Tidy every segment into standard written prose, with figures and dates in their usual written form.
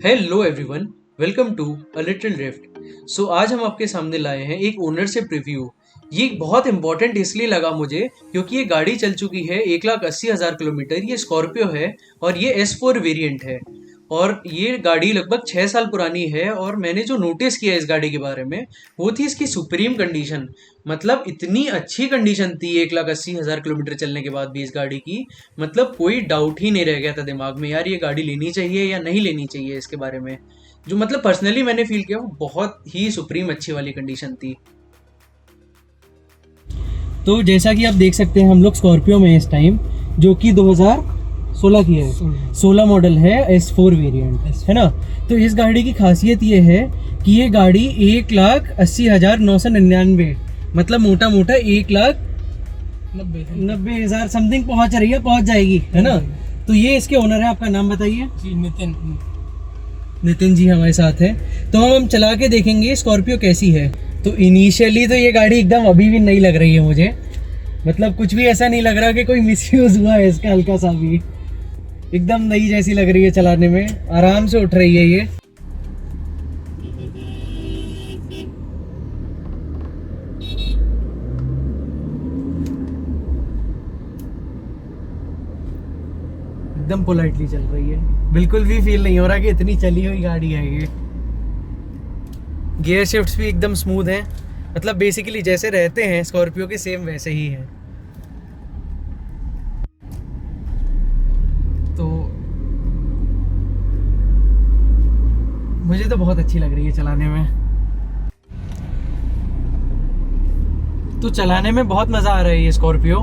Hello everyone, welcome to a little drift. So आज हम आपके सामने लाए हैं एक ओनरशिप रिव्यू। ये बहुत इंपॉर्टेंट इसलिए लगा मुझे क्योंकि ये गाड़ी चल चुकी है 1,80,000 किलोमीटर। ये स्कॉर्पियो है और ये S4 वेरिएंट है और ये गाड़ी लगभग 6 साल पुरानी है। और मैंने जो नोटिस किया इस गाड़ी के बारे में वो थी इसकी सुप्रीम कंडीशन। मतलब इतनी अच्छी कंडीशन थी 1,80,000 किलोमीटर चलने के बाद भी इस गाड़ी की। मतलब कोई डाउट ही नहीं रह गया था दिमाग में, यार ये गाड़ी लेनी चाहिए या नहीं लेनी चाहिए इसके बारे में। जो मतलब पर्सनली मैंने फील किया वो बहुत ही सुप्रीम अच्छी वाली कंडीशन थी। तो जैसा कि आप देख सकते हैं हम लोग स्कॉर्पियो में इस टाइम, जो कि 2016 की है, 16 मॉडल है, S4 वेरिएंट है ना। तो इस गाड़ी की खासियत ये है कि ये गाड़ी 1,80,999 मतलब मोटा मोटा 1,90,000 समथिंग पहुंच जाएगी है ना। तो ये इसके ओनर है, आपका नाम बताइए। जी नितिन जी हमारे साथ है। तो हम चला के देखेंगे स्कॉर्पियो कैसी है। तो इनिशियली तो ये गाड़ी एकदम अभी भी नई लग रही है मुझे, मतलब कुछ भी ऐसा नहीं लग रहा कि कोई मिसयूज हुआ है इसका हल्का सा भी। एकदम नई जैसी लग रही है, चलाने में आराम से उठ रही है ये। एकदम पोलाइटली चल रही है, बिल्कुल भी फील नहीं हो रहा कि इतनी चली हुई गाड़ी है ये। गियर शिफ्ट्स भी एकदम स्मूथ हैं, मतलब बेसिकली जैसे रहते हैं स्कॉर्पियो के सेम वैसे ही हैं। तो मुझे तो बहुत अच्छी लग रही है चलाने में। तो चलाने में बहुत मज़ा आ रहा है ये स्कॉर्पियो।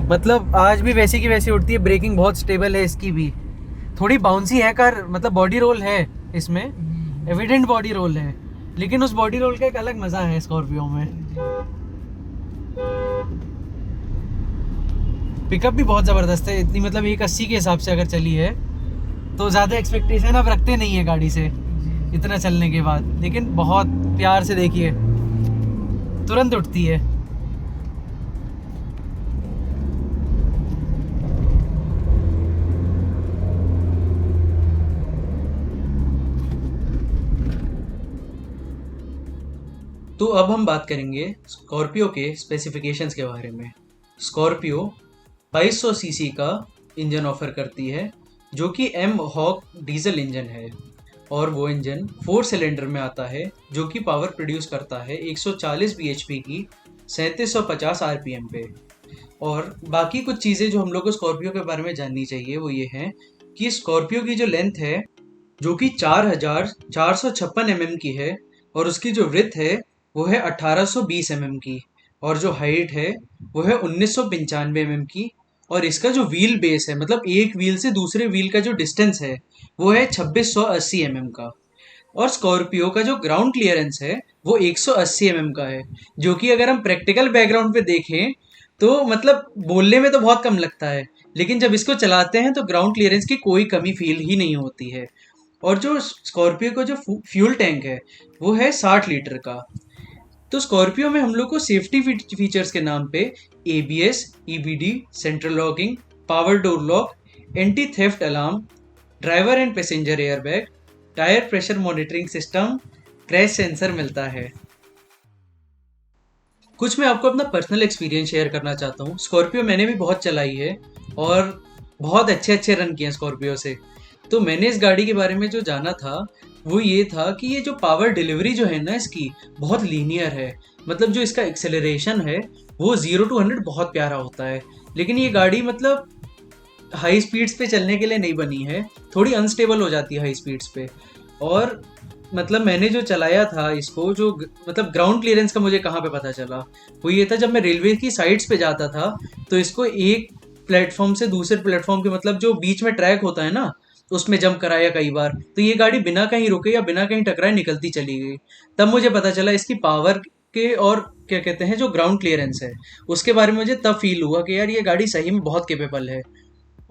मतलब आज भी वैसी की वैसी उठती है, ब्रेकिंग बहुत स्टेबल है इसकी भी। थोड़ी बाउंसी है कार, मतलब बॉडी रोल है इसमें, एविडेंट बॉडी रोल है, लेकिन उस बॉडी रोल का एक अलग मज़ा है स्कॉर्पियो में। पिकअप भी बहुत ज़बरदस्त है, इतनी मतलब 180 के हिसाब से अगर चली है तो ज़्यादा एक्सपेक्टेशन आप रखते नहीं है गाड़ी से इतना चलने के बाद, लेकिन बहुत प्यार से देखिए तुरंत उठती है। तो अब हम बात करेंगे स्कॉर्पियो के स्पेसिफिकेशंस के बारे में। स्कॉर्पियो 2200 सीसी का इंजन ऑफर करती है जो कि एम हॉक डीजल इंजन है और वो इंजन 4 सिलेंडर में आता है जो कि पावर प्रोड्यूस करता है 140 bhp की 3750 rpm पे। और बाकी कुछ चीज़ें जो हम लोग को स्कॉर्पियो के बारे में जाननी चाहिए वो ये हैं कि स्कॉर्पियो की जो लेंथ है जो कि 4,456 की है और उसकी जो विड्थ है वो है 1820 की और जो हाइट है वो है 1995 की। और इसका जो व्हील बेस है, मतलब एक व्हील से दूसरे व्हील का जो डिस्टेंस है वो है 2680 का। और स्कॉर्पियो का जो ग्राउंड क्लियरेंस है वो 180 का है, जो कि अगर हम प्रैक्टिकल बैकग्राउंड पे देखें तो मतलब बोलने में तो बहुत कम लगता है, लेकिन जब इसको चलाते हैं तो ग्राउंड क्लियरेंस की कोई कमी फील ही नहीं होती है। और जो स्कॉर्पियो का जो फ्यूल टैंक है वो है 60 लीटर का। तो स्कॉर्पियो में हम लोग को सेफ्टी फीचर्स के नाम पे ABS, EBD, central locking, power door lock, anti theft alarm, driver and passenger airbag, tyre pressure monitoring system, crash sensor मिलता है। कुछ मैं आपको अपना पर्सनल एक्सपीरियंस शेयर करना चाहता हूँ। स्कॉर्पियो मैंने भी बहुत चलाई है और बहुत अच्छे अच्छे रन किए हैं स्कॉर्पियो से। तो मैंने इस गाड़ी के बारे में जो जाना था वो ये था कि ये जो पावर डिलीवरी जो है ना इसकी बहुत लीनियर है। मतलब जो इसका एक्सेलरेशन है वो 0 to 100 बहुत प्यारा होता है। लेकिन ये गाड़ी मतलब हाई स्पीड्स पे चलने के लिए नहीं बनी है, थोड़ी अनस्टेबल हो जाती है हाई स्पीड्स पे। और मतलब मैंने जो चलाया था इसको, जो मतलब ग्राउंड क्लियरेंस का मुझे कहाँ पे पता चला वो ये था जब मैं रेलवे की साइड्स पे जाता था तो इसको एक प्लेटफॉर्म से दूसरे प्लेटफॉर्म के, मतलब जो बीच में ट्रैक होता है ना उसमें जंप कराया कई बार, तो ये गाड़ी बिना कहीं रुके या बिना कहीं टकराए निकलती चली गई। तब मुझे पता चला इसकी पावर के और क्या कहते हैं जो ग्राउंड क्लियरेंस है उसके बारे में। मुझे तब फील हुआ कि यार ये गाड़ी सही में बहुत केपेबल है।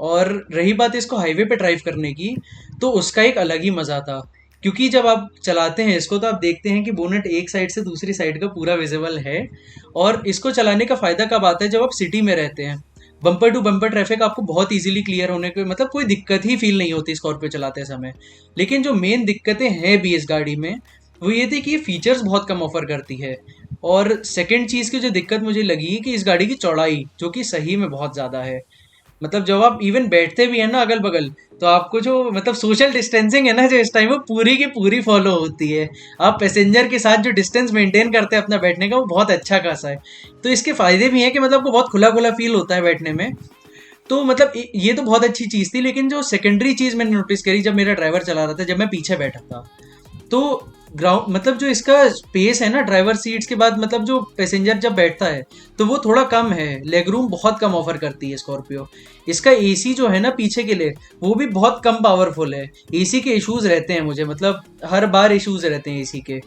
और रही बात इसको हाईवे पे ड्राइव करने की, तो उसका एक अलग ही मज़ा था, क्योंकि जब आप चलाते हैं इसको तो आप देखते हैं कि बोनेट एक साइड से दूसरी साइड का पूरा विजिबल है। और इसको चलाने का फ़ायदा कब आता है, जब आप सिटी में रहते हैं बम्पर टू बम्पर ट्रैफिक आपको बहुत इजीली क्लियर होने के मतलब कोई दिक्कत ही फील नहीं होती स्कॉर्पियो चलाते समय। लेकिन जो मेन दिक्कतें हैं भी इस गाड़ी में वो ये थी कि ये फीचर्स बहुत कम ऑफर करती है। और सेकंड चीज़ की जो दिक्कत मुझे लगी कि इस गाड़ी की चौड़ाई जो कि सही में बहुत ज़्यादा है। मतलब जब आप इवन बैठते भी हैं ना अगल बगल, तो आपको जो मतलब सोशल डिस्टेंसिंग है ना जो इस टाइम वो पूरी की पूरी फॉलो होती है। आप पैसेंजर के साथ जो डिस्टेंस मेंटेन करते हैं अपना बैठने का वो बहुत अच्छा खासा है। तो इसके फायदे भी हैं कि मतलब आपको बहुत खुला खुला फील होता है बैठने में। तो मतलब ये तो बहुत अच्छी चीज़ थी। लेकिन जो सेकेंडरी चीज़ मैंने नोटिस करी जब मेरा ड्राइवर चला रहा था, जब मैं पीछे बैठा था, तो ग्राउंड मतलब जो इसका स्पेस है ना ड्राइवर सीट्स के बाद, मतलब जो पैसेंजर जब बैठता है तो वो थोड़ा कम है। लेग रूम बहुत कम ऑफर करती है स्कॉर्पियो। इसका एसी जो है ना पीछे के लिए वो भी बहुत कम पावरफुल है। एसी के इश्यूज रहते हैं मुझे, मतलब हर बार इश्यूज रहते हैं एसी के।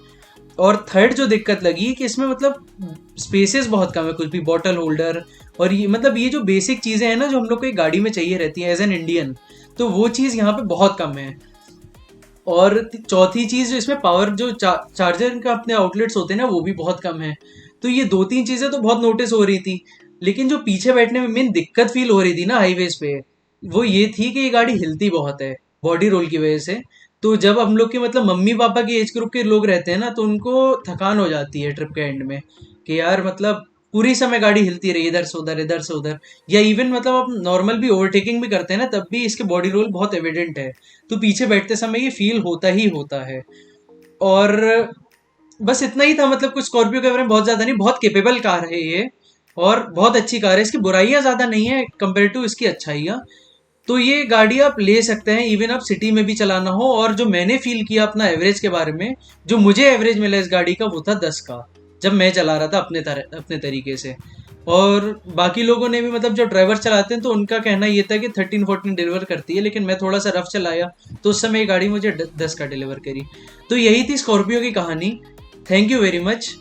और थर्ड जो दिक्कत लगी कि इसमें मतलब स्पेसेस बहुत कम है, कुछ भी बॉटल होल्डर और ये मतलब ये जो बेसिक चीज़ें हैं ना जो हम लोग को एक गाड़ी में चाहिए रहती है एज एन इंडियन, तो वो चीज़ यहाँ पे बहुत कम है। और चौथी चीज़ जो इसमें पावर जो चार्जर का अपने आउटलेट्स होते हैं ना वो भी बहुत कम है। तो ये दो तीन चीज़ें तो बहुत नोटिस हो रही थी। लेकिन जो पीछे बैठने में मेन दिक्कत फील हो रही थी ना हाईवेज पे, वो ये थी कि ये गाड़ी हिलती बहुत है बॉडी रोल की वजह से। तो जब हम लोग के मतलब मम्मी पापा के एज ग्रुप के लोग रहते हैं ना तो उनको थकान हो जाती है ट्रिप के एंड में कि यार मतलब पूरी समय गाड़ी हिलती रही इधर से उधर इधर से उधर। या इवन मतलब आप नॉर्मल भी ओवरटेकिंग भी करते हैं ना तब भी इसके बॉडी रोल बहुत एविडेंट है। तो पीछे बैठते समय ये फील होता ही होता है। और बस इतना ही था। मतलब कुछ स्कॉर्पियो के बारे में बहुत ज़्यादा नहीं, बहुत केपेबल कार है ये और बहुत अच्छी कार है। इसकी बुराइयाँ ज़्यादा नहीं है कंपेयर टू इसकी अच्छाइयाँ। तो ये गाड़ी आप ले सकते हैं इवन आप सिटी में भी चलाना हो। और जो मैंने फील किया अपना एवरेज के बारे में, जो मुझे एवरेज मिला इस गाड़ी का वो था 10 का, जब मैं चला रहा था अपने तरीके से। और बाकी लोगों ने भी मतलब जो ड्राइवर चलाते हैं तो उनका कहना ये था कि 13-14 डिलीवर करती है, लेकिन मैं थोड़ा सा रफ चलाया तो उस समय ये गाड़ी मुझे 10 का डिलीवर करी। तो यही थी स्कॉर्पियो की कहानी। थैंक यू वेरी मच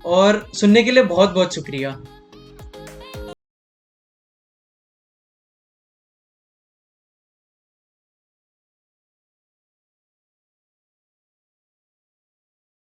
और सुनने के लिए बहुत बहुत शुक्रिया।